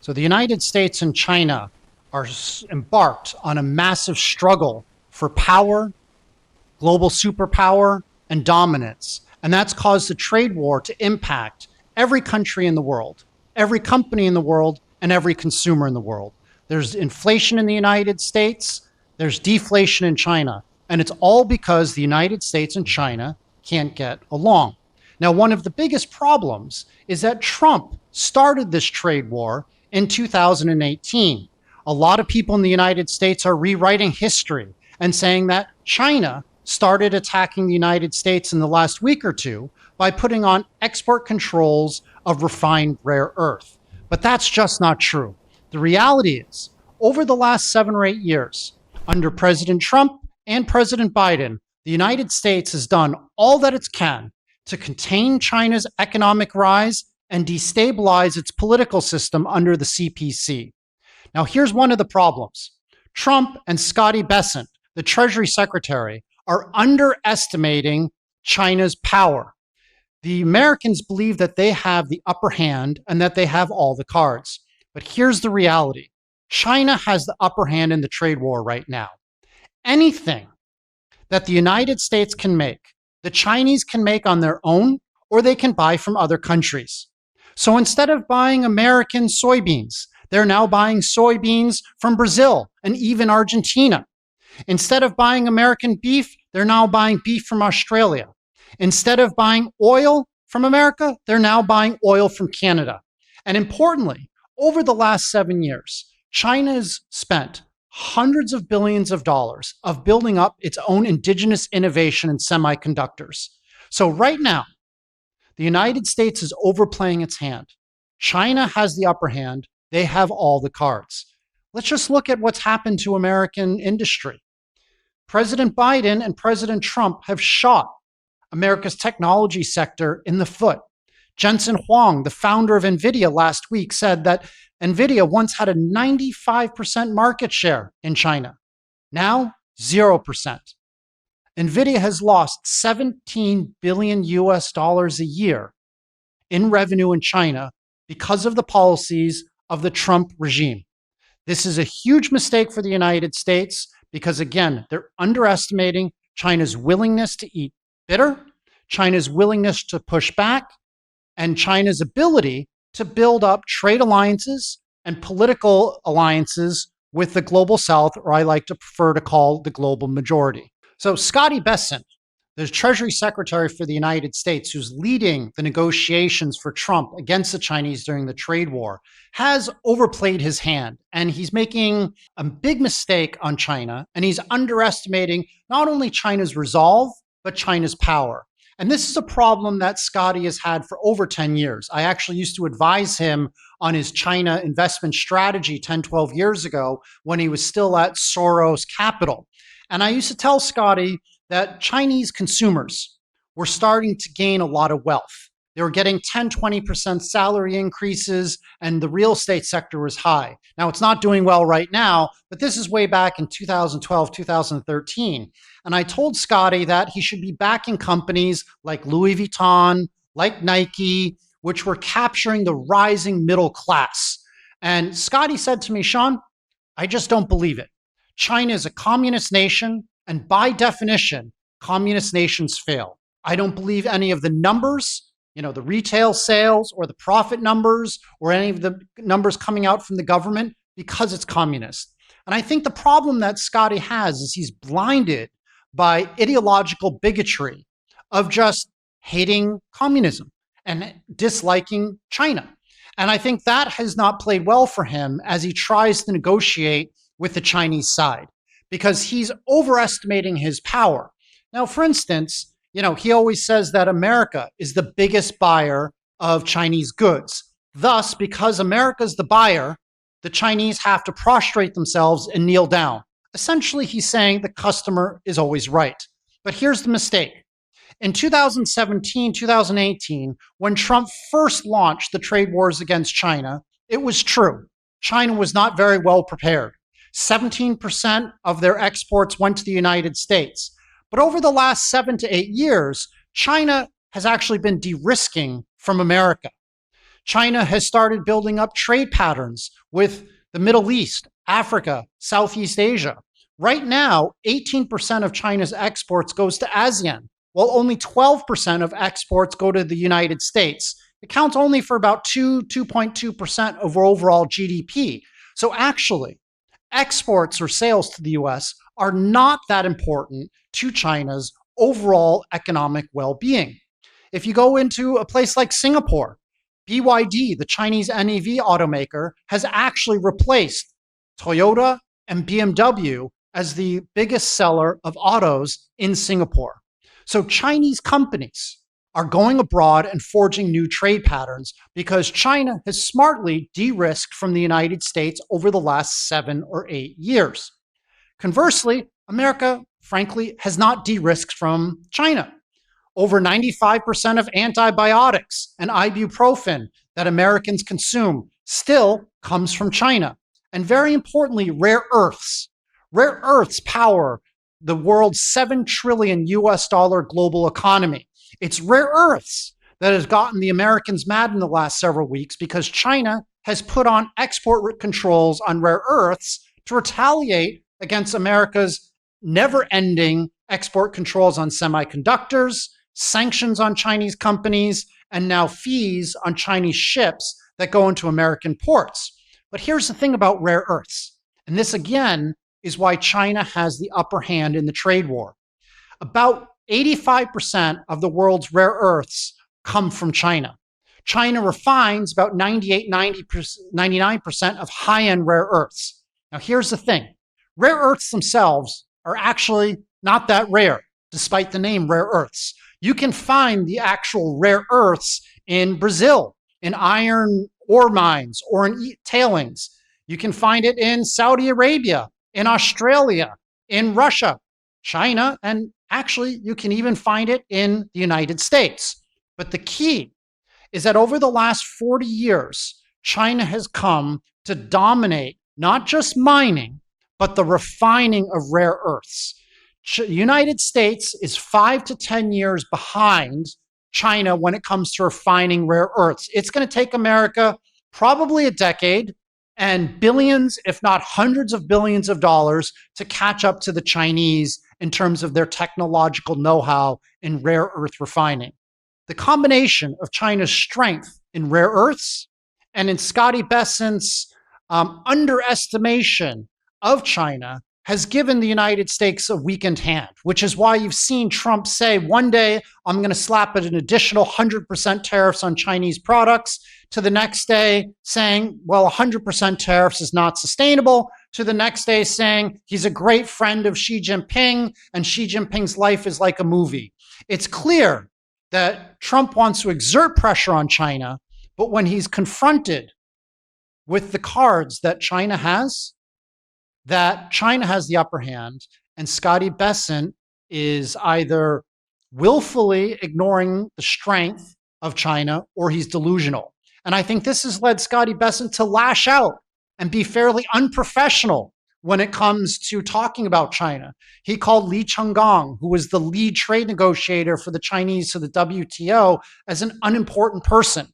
So the United States and China are embarked on a massive struggle for power, global superpower, and dominance. And that's caused the trade war to impact every country in the world, every company in the world, and every consumer in the world. There's inflation in the United States, there's deflation in China, and it's all because the United States and China can't get along. Now, one of the biggest problems is that Trump started this trade war in 2018. A lot of people in the United States are rewriting history and saying that China started attacking the United States in the last week or two by putting on export controls of refined rare earth. But that's just not true. The reality is, over the last 7 or 8 years, under President Trump and President Biden, the United States has done all that it can to contain China's economic rise and destabilize its political system under the CPC. Now, here's one of the problems. Trump and Scotty Bessent, the Treasury Secretary, are underestimating China's power. The Americans believe that they have the upper hand and that they have all the cards. But here's the reality. China has the upper hand in the trade war right now. Anything that the United States can make, the Chinese can make on their own, or they can buy from other countries. So instead of buying American soybeans, they're now buying soybeans from Brazil and even Argentina. Instead of buying American beef, they're now buying beef from Australia. Instead of buying oil from America, they're now buying oil from Canada. And importantly, over the last 7 years, China has spent hundreds of billions of dollars of building up its own indigenous innovation in semiconductors. So right now, the United States is overplaying its hand. China has the upper hand. They have all the cards. Let's just look at what's happened to American industry. President Biden and President Trump have shot America's technology sector in the foot. Jensen Huang, the founder of NVIDIA, last week said that NVIDIA once had a 95% market share in China. Now, 0%. NVIDIA has lost $17 billion a year in revenue in China because of the policies of the Trump regime. This is a huge mistake for the United States because, again, they're underestimating China's willingness to eat bitter, China's willingness to push back, and China's ability to build up trade alliances and political alliances with the global South, or I like to prefer to call the global majority. So Scotty Bessent, the Treasury Secretary for the United States, who's leading the negotiations for Trump against the Chinese during the trade war, has overplayed his hand, and he's making a big mistake on China, and he's underestimating not only China's resolve, but China's power. And this is a problem that Scotty has had for over 10 years. I actually used to advise him on his China investment strategy 10, 12 years ago when he was still at Soros Capital. And I used to tell Scotty that Chinese consumers were starting to gain a lot of wealth. They were getting 10, 20% salary increases, and the real estate sector was high. Now, it's not doing well right now, but this is way back in 2012, 2013. And I told Scotty that he should be backing companies like Louis Vuitton, like Nike, which were capturing the rising middle class. And Scotty said to me, Sean, I just don't believe it. China is a communist nation, and by definition, communist nations fail. I don't believe any of the numbers, the retail sales or the profit numbers or any of the numbers coming out from the government because it's communist. And I think the problem that Scotty has is he's blinded by ideological bigotry of just hating communism and disliking China. And I think that has not played well for him as he tries to negotiate with the Chinese side because he's overestimating his power. Now, for instance, he always says that America is the biggest buyer of Chinese goods. Thus, because America's the buyer, the Chinese have to prostrate themselves and kneel down. Essentially, he's saying the customer is always right. But here's the mistake. In 2017, 2018, when Trump first launched the trade wars against China, it was true. China was not very well prepared. 17% of their exports went to the United States. But over the last 7 to 8 years, China has actually been de-risking from America. China has started building up trade patterns with the Middle East, Africa, Southeast Asia. Right now, 18% of China's exports goes to ASEAN, while only 12% of exports go to the United States. It counts only for about 2.2% of overall GDP. So actually, exports or sales to the US are not that important to China's overall economic well-being. If you go into a place like Singapore, BYD, the Chinese NEV automaker, has actually replaced Toyota and BMW as the biggest seller of autos in Singapore. So Chinese companies are going abroad and forging new trade patterns because China has smartly de-risked from the United States over the last 7 or 8 years. Conversely, America, frankly, has not de-risked from China. Over 95% of antibiotics and ibuprofen that Americans consume still comes from China. And very importantly, rare earths. Rare earths power the world's $7 trillion global economy. It's rare earths that has gotten the Americans mad in the last several weeks because China has put on export controls on rare earths to retaliate against America's never-ending export controls on semiconductors, sanctions on Chinese companies, and now fees on Chinese ships that go into American ports. But here's the thing about rare earths, and this again is why China has the upper hand in the trade war. About 85% of the world's rare earths come from China. China refines about 99% of high-end rare earths. Now here's the thing. Rare earths themselves are actually not that rare, despite the name rare earths. You can find the actual rare earths in Brazil, in iron ore mines, or in tailings. You can find it in Saudi Arabia, in Australia, in Russia, China, and actually you can even find it in the United States. But the key is that over the last 40 years, China has come to dominate not just mining, but the refining of rare earths. The United States is 5 to 10 years behind China when it comes to refining rare earths. It's going to take America probably a decade and billions, if not hundreds of billions of dollars to catch up to the Chinese in terms of their technological know-how in rare earth refining. The combination of China's strength in rare earths and in Scotty Bessent's underestimation of China has given the United States a weakened hand, which is why you've seen Trump say, one day I'm going to slap an additional 100% tariffs on Chinese products, to the next day saying, well, 100% tariffs is not sustainable, to the next day saying he's a great friend of Xi Jinping and Xi Jinping's life is like a movie. It's clear that Trump wants to exert pressure on China, but when he's confronted with the cards that China has the upper hand, and Scotty Bessent is either willfully ignoring the strength of China or he's delusional. And I think this has led Scotty Bessent to lash out and be fairly unprofessional when it comes to talking about China. He called Li Changgang, who was the lead trade negotiator for the Chinese to the WTO, as an unimportant person.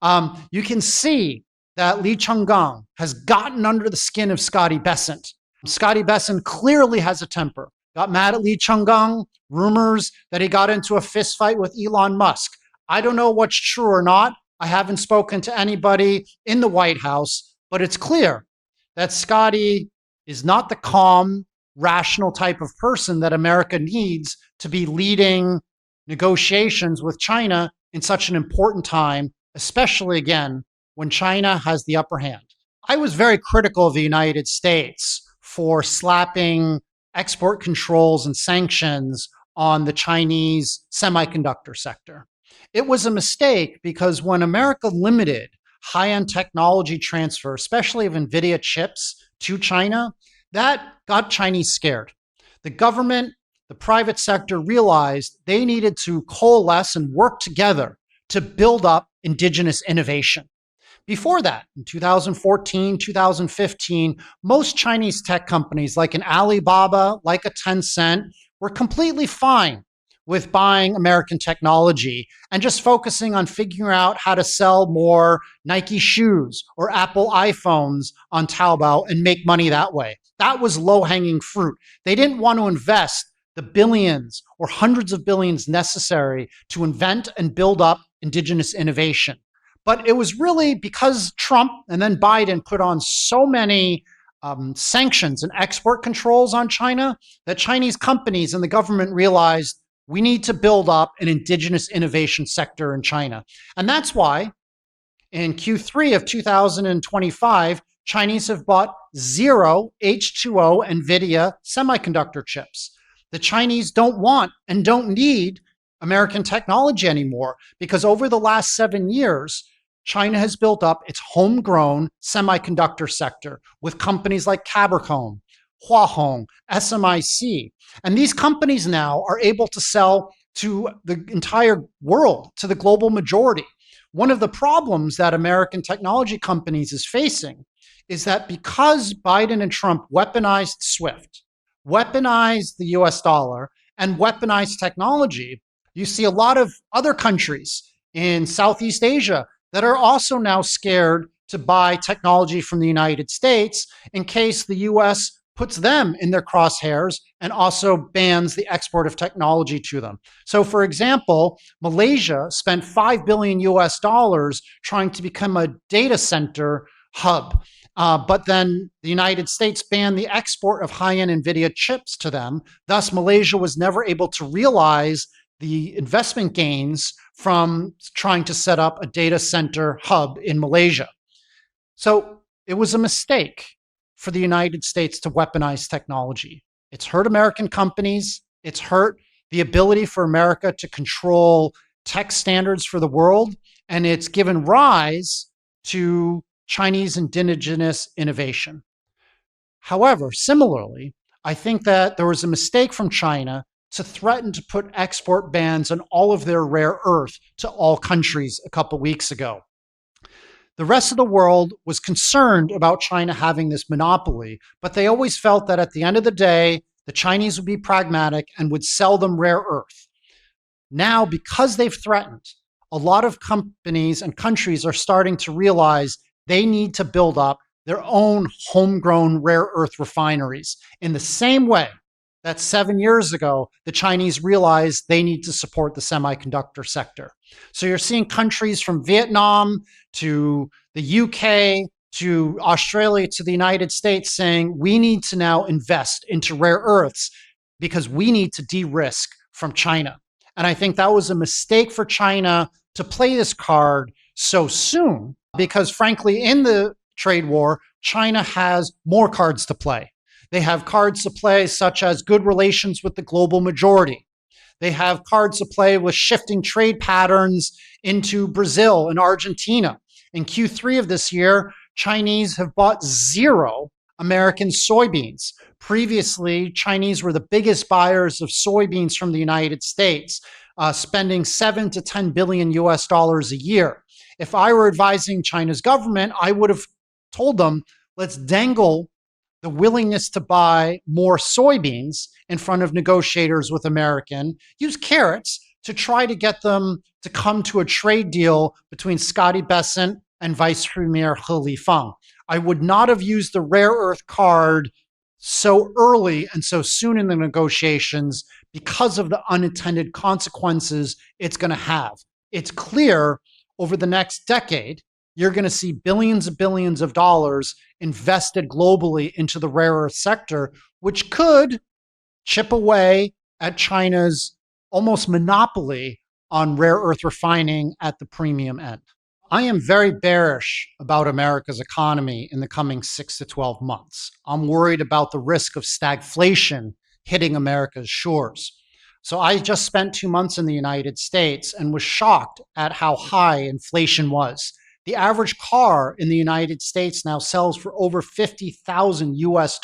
You can see that Li Changgang has gotten under the skin of Scotty Bessent. Scotty Bessent clearly has a temper. Got mad at Li Changgang, rumors that he got into a fist fight with Elon Musk. I don't know what's true or not. I haven't spoken to anybody in the White House, but it's clear that Scotty is not the calm, rational type of person that America needs to be leading negotiations with China in such an important time, especially, again, when China has the upper hand. I was very critical of the United States for slapping export controls and sanctions on the Chinese semiconductor sector. It was a mistake because when America limited high-end technology transfer, especially of NVIDIA chips, to China, that got Chinese scared. The government, the private sector realized they needed to coalesce and work together to build up indigenous innovation. Before that, in 2014, 2015, most Chinese tech companies like an Alibaba, like a Tencent, were completely fine with buying American technology and just focusing on figuring out how to sell more Nike shoes or Apple iPhones on Taobao and make money that way. That was low-hanging fruit. They didn't want to invest the billions or hundreds of billions necessary to invent and build up indigenous innovation. But it was really because Trump and then Biden put on so many sanctions and export controls on China that Chinese companies and the government realized we need to build up an indigenous innovation sector in China. And that's why in Q3 of 2025, Chinese have bought 0 H2O NVIDIA semiconductor chips. The Chinese don't want and don't need American technology anymore because over the last 7 years, China has built up its homegrown semiconductor sector with companies like Cabricom, Huahong, SMIC. And these companies now are able to sell to the entire world, to the global majority. One of the problems that American technology companies is facing is that because Biden and Trump weaponized SWIFT, weaponized the US dollar, and weaponized technology, you see a lot of other countries in Southeast Asia that are also now scared to buy technology from the United States in case the US puts them in their crosshairs and also bans the export of technology to them. So for example, Malaysia spent $5 billion US trying to become a data center hub. But then the United States banned the export of high-end NVIDIA chips to them. Thus, Malaysia was never able to realize the investment gains from trying to set up a data center hub in Malaysia. So it was a mistake for the United States to weaponize technology. It's hurt American companies. It's hurt the ability for America to control tech standards for the world. And it's given rise to Chinese indigenous innovation. However, similarly, I think that there was a mistake from China to threaten to put export bans on all of their rare earth to all countries a couple weeks ago. The rest of the world was concerned about China having this monopoly, but they always felt that at the end of the day, the Chinese would be pragmatic and would sell them rare earth. Now, because they've threatened, a lot of companies and countries are starting to realize they need to build up their own homegrown rare earth refineries in the same way that 7 years ago, the Chinese realized they need to support the semiconductor sector. So you're seeing countries from Vietnam to the UK to Australia to the United States saying we need to now invest into rare earths because we need to de-risk from China. And I think that was a mistake for China to play this card so soon because frankly, in the trade war, China has more cards to play. They have cards to play such as good relations with the global majority. They have cards to play with shifting trade patterns into Brazil and Argentina. In Q3 of this year, Chinese have bought 0 American soybeans. Previously, Chinese were the biggest buyers of soybeans from the United States, spending $7 to $10 billion US a year. If I were advising China's government, I would have told them, let's dangle the willingness to buy more soybeans in front of negotiators with American, use carrots to try to get them to come to a trade deal between Scotty Bessent and Vice Premier He Lifeng. I would not have used the rare earth card so early and so soon in the negotiations because of the unintended consequences it's going to have. It's clear over the next decade, you're going to see billions and billions of dollars invested globally into the rare earth sector, which could chip away at China's almost monopoly on rare earth refining at the premium end. I am very bearish about America's economy in the coming 6 to 12 months. I'm worried about the risk of stagflation hitting America's shores. So I just spent 2 months in the United States and was shocked at how high inflation was. The average car in the United States now sells for over $50,000 US.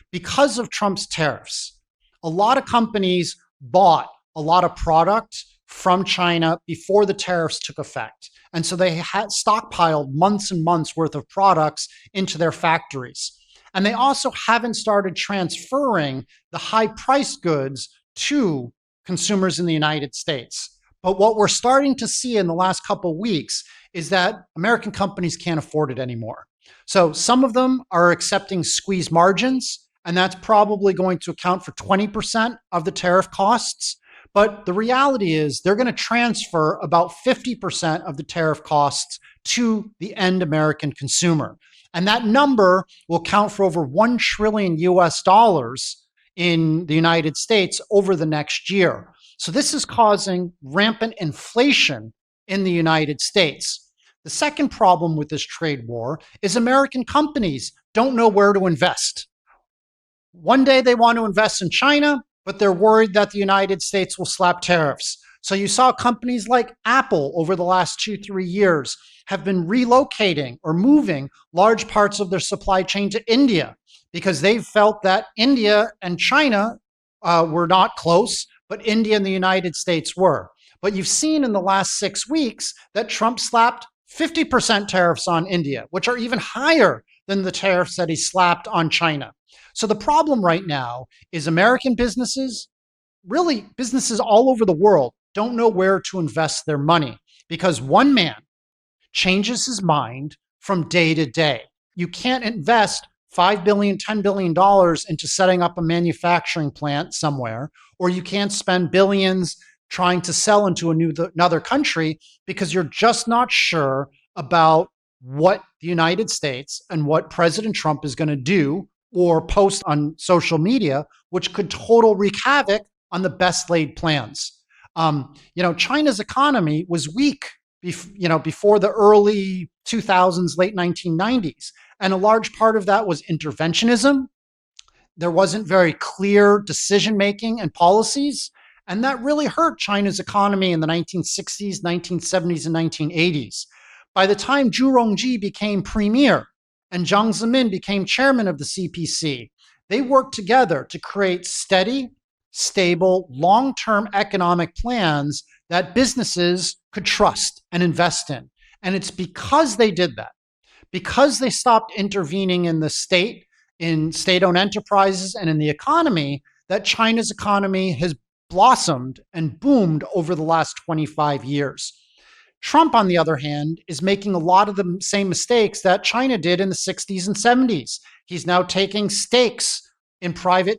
Because of Trump's tariffs, a lot of companies bought a lot of product from China before the tariffs took effect. And so they had stockpiled months and months worth of products into their factories. And they also haven't started transferring the high-priced goods to consumers in the United States. But what we're starting to see in the last couple of weeks is that American companies can't afford it anymore. So some of them are accepting squeezed margins, and that's probably going to account for 20% of the tariff costs. But the reality is they're going to transfer about 50% of the tariff costs to the end American consumer. And that number will count for over $1 trillion US in the United States over the next year. So this is causing rampant inflation in the United States. The second problem with this trade war is American companies don't know where to invest. One day they want to invest in China, but they're worried that the United States will slap tariffs. So you saw companies like Apple over the last 2-3 years have been relocating or moving large parts of their supply chain to India because they've felt that India and China were not close, but India and the United States were. But you've seen in the last 6 weeks that Trump slapped 50% tariffs on India, which are even higher than the tariffs that he slapped on China. So the problem right now is American businesses, really businesses all over the world, don't know where to invest their money because one man changes his mind from day to day. You can't invest $5 billion, $10 billion into setting up a manufacturing plant somewhere, or you can't spend billions trying to sell into another country because you're just not sure about what the United States and what President Trump is going to do or post on social media, which could total wreak havoc on the best laid plans. China's economy was weak, before the early 2000s, late 1990s. And a large part of that was interventionism. There wasn't very clear decision-making and policies. And that really hurt China's economy in the 1960s, 1970s, and 1980s. By the time Zhu Rongji became premier and Jiang Zemin became chairman of the CPC, they worked together to create steady, stable, long-term economic plans that businesses could trust and invest in. And it's because they did that, because they stopped intervening in the state, in state-owned enterprises, and in the economy, that China's economy has blossomed and boomed over the last 25 years. Trump, on the other hand, is making a lot of the same mistakes that China did in the 60s and 70s. He's now taking stakes in private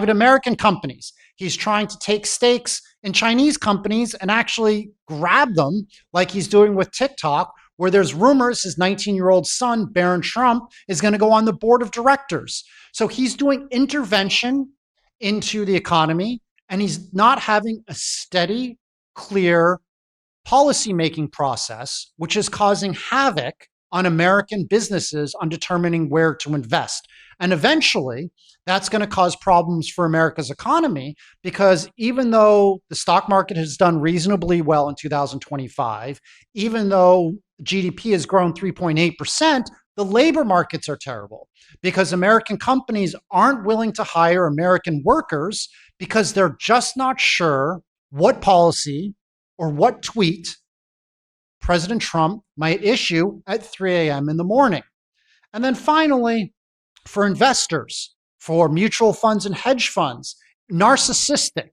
American companies. He's trying to take stakes in Chinese companies and actually grab them, like he's doing with TikTok, where there's rumors his 19-year-old son, Barron Trump, is going to go on the board of directors. So he's doing intervention into the economy, and he's not having a steady, clear policy-making process, which is causing havoc on American businesses on determining where to invest. And eventually, that's going to cause problems for America's economy because even though the stock market has done reasonably well in 2025, even though GDP has grown 3.8%, the labor markets are terrible because American companies aren't willing to hire American workers because they're just not sure what policy or what tweet President Trump might issue at 3 a.m. in the morning. And then finally, for investors, for mutual funds and hedge funds, narcissistic,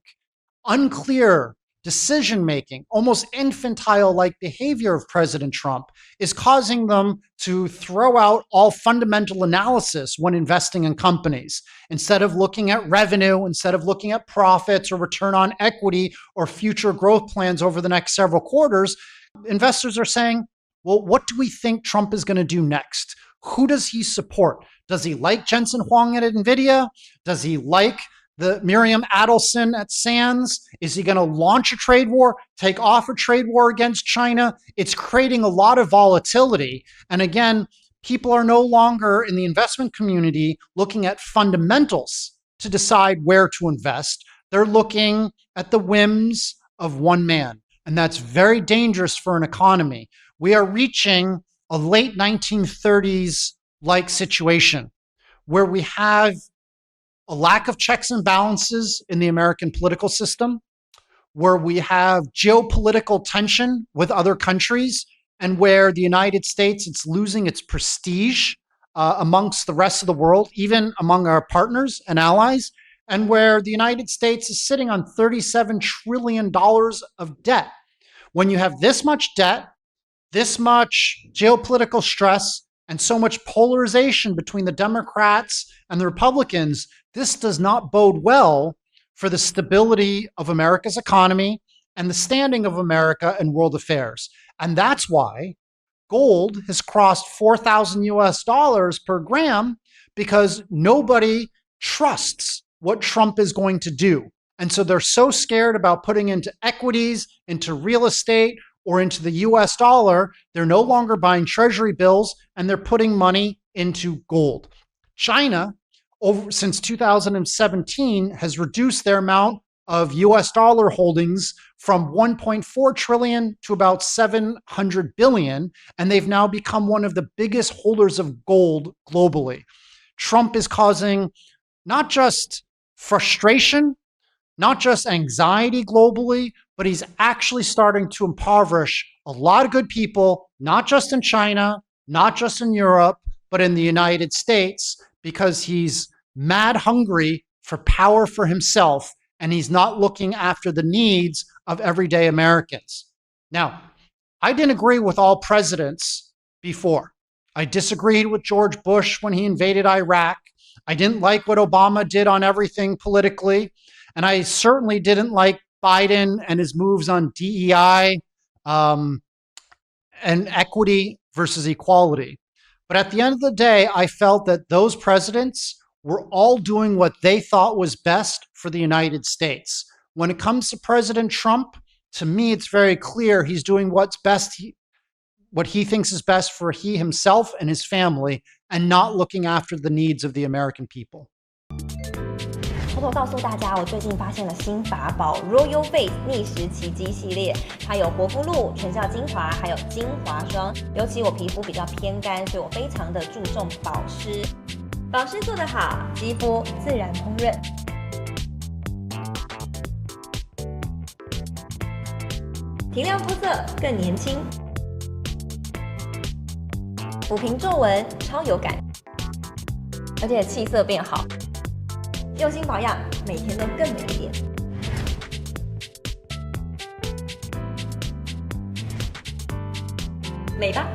unclear decision-making, almost infantile-like behavior of President Trump is causing them to throw out all fundamental analysis when investing in companies. Instead of looking at revenue, instead of looking at profits or return on equity or future growth plans over the next several quarters, investors are saying, well, what do we think Trump is going to do next? Who does he support? Does he like Jensen Huang at NVIDIA? Does he like the Miriam Adelson at Sands? Is he going to launch a trade war, take off a trade war against China? It's creating a lot of volatility. And again, people are no longer in the investment community looking at fundamentals to decide where to invest. They're looking at the whims of one man. And that's very dangerous for an economy. We are reaching a late 1930s-like situation where we have a lack of checks and balances in the American political system, where we have geopolitical tension with other countries, and where the United States, it's losing its prestige amongst the rest of the world, even among our partners and allies. and where the United States is sitting on $37 trillion of debt. When you have this much debt, this much geopolitical stress, and so much polarization between the Democrats and the Republicans, this does not bode well for the stability of America's economy and the standing of America in world affairs. And that's why gold has crossed 4,000 US dollars per gram, because nobody trusts what Trump is going to do. And so they're so scared about putting into equities, into real estate, or into the US dollar, they're no longer buying treasury bills and they're putting money into gold. China, since 2017, has reduced their amount of US dollar holdings from 1.4 trillion to about 700 billion, and they've now become one of the biggest holders of gold globally. Trump is causing not just frustration, not just anxiety globally, but he's actually starting to impoverish a lot of good people, not just in China, not just in Europe, but in the United States, because he's mad hungry for power for himself, and he's not looking after the needs of everyday Americans. Now, I didn't agree with all presidents before. I disagreed with George Bush when he invaded Iraq. I didn't like what Obama did on everything politically. And I certainly didn't like Biden and his moves on DEI and equity versus equality. But at the end of the day, I felt that those presidents were all doing what they thought was best for the United States. When it comes to President Trump, to me, it's very clear he's doing what's best, what he thinks is best for he himself and his family, and not looking after the needs of the American people. 偷偷告诉大家，我最近发现了新法宝 Royal Face 逆时奇迹系列，它有活肤露、全效精华，还有精华霜。尤其我皮肤比较偏干，所以我非常的注重保湿。保湿做得好，肌肤自然烹润。提亮肤色更年轻，抚平皱纹超有感，而且气色变好。用心保养，每天都更美一点。美吧。